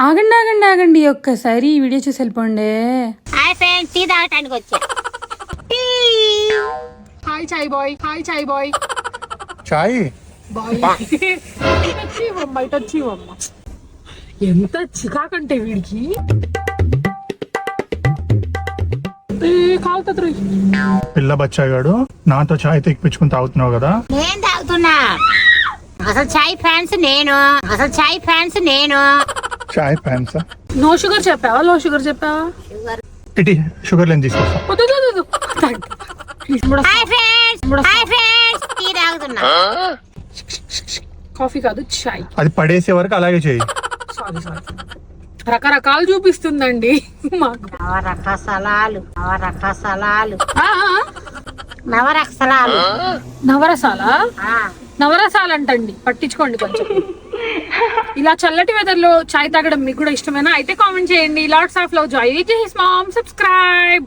ఆగండి ఆగండి ఆగండి, ఒక్కసారి ఈ వీడియో చూసి వెళ్ళిపోండి. హాయ్ ఫ్రెండ్స్, టీ తాగటానికి వచ్చా. హాయ్ చాయ్ బాయ్, హాయ్ చాయ్ బాయ్, చాయ్ బాయ్. వచ్చి ఎంత చికాకంటే వీడికి కాలుతుంది. పిల్ల బచ్చాగాడు నాతో చాయ్ తెప్పించుకుని తాగుతున్నావు కదా. నేను తాగుతున్నా. అసలు చాయ్ ఫ్యాన్స్ నేను. చాయ్ ఫ్యాన్స్ నో షుగర్ చెప్పావా, లో షుగర్ చెప్పావా? ఇటీ షుగర్ లేని తీసుకొస్తా. హాయ్ ఫ్రెండ్స్, టీ తాగుతున్నా. కాఫీ కాదు, చాయ్. అది పడేసే వరకు అలాగే చేయి. సారీ రకరకాలు చూపిస్తుందండి మాకు. నవరకసలాలు నవరసాలు అంటండి, పట్టించుకోండి కొంచెం. ఇలా చల్లటి వెదర్ లో చాయ్ తాగడం మీకు కూడా ఇష్టమేనా? అయితే కామెంట్ చేయండి. Lots of love, Joy, his mom, subscribe.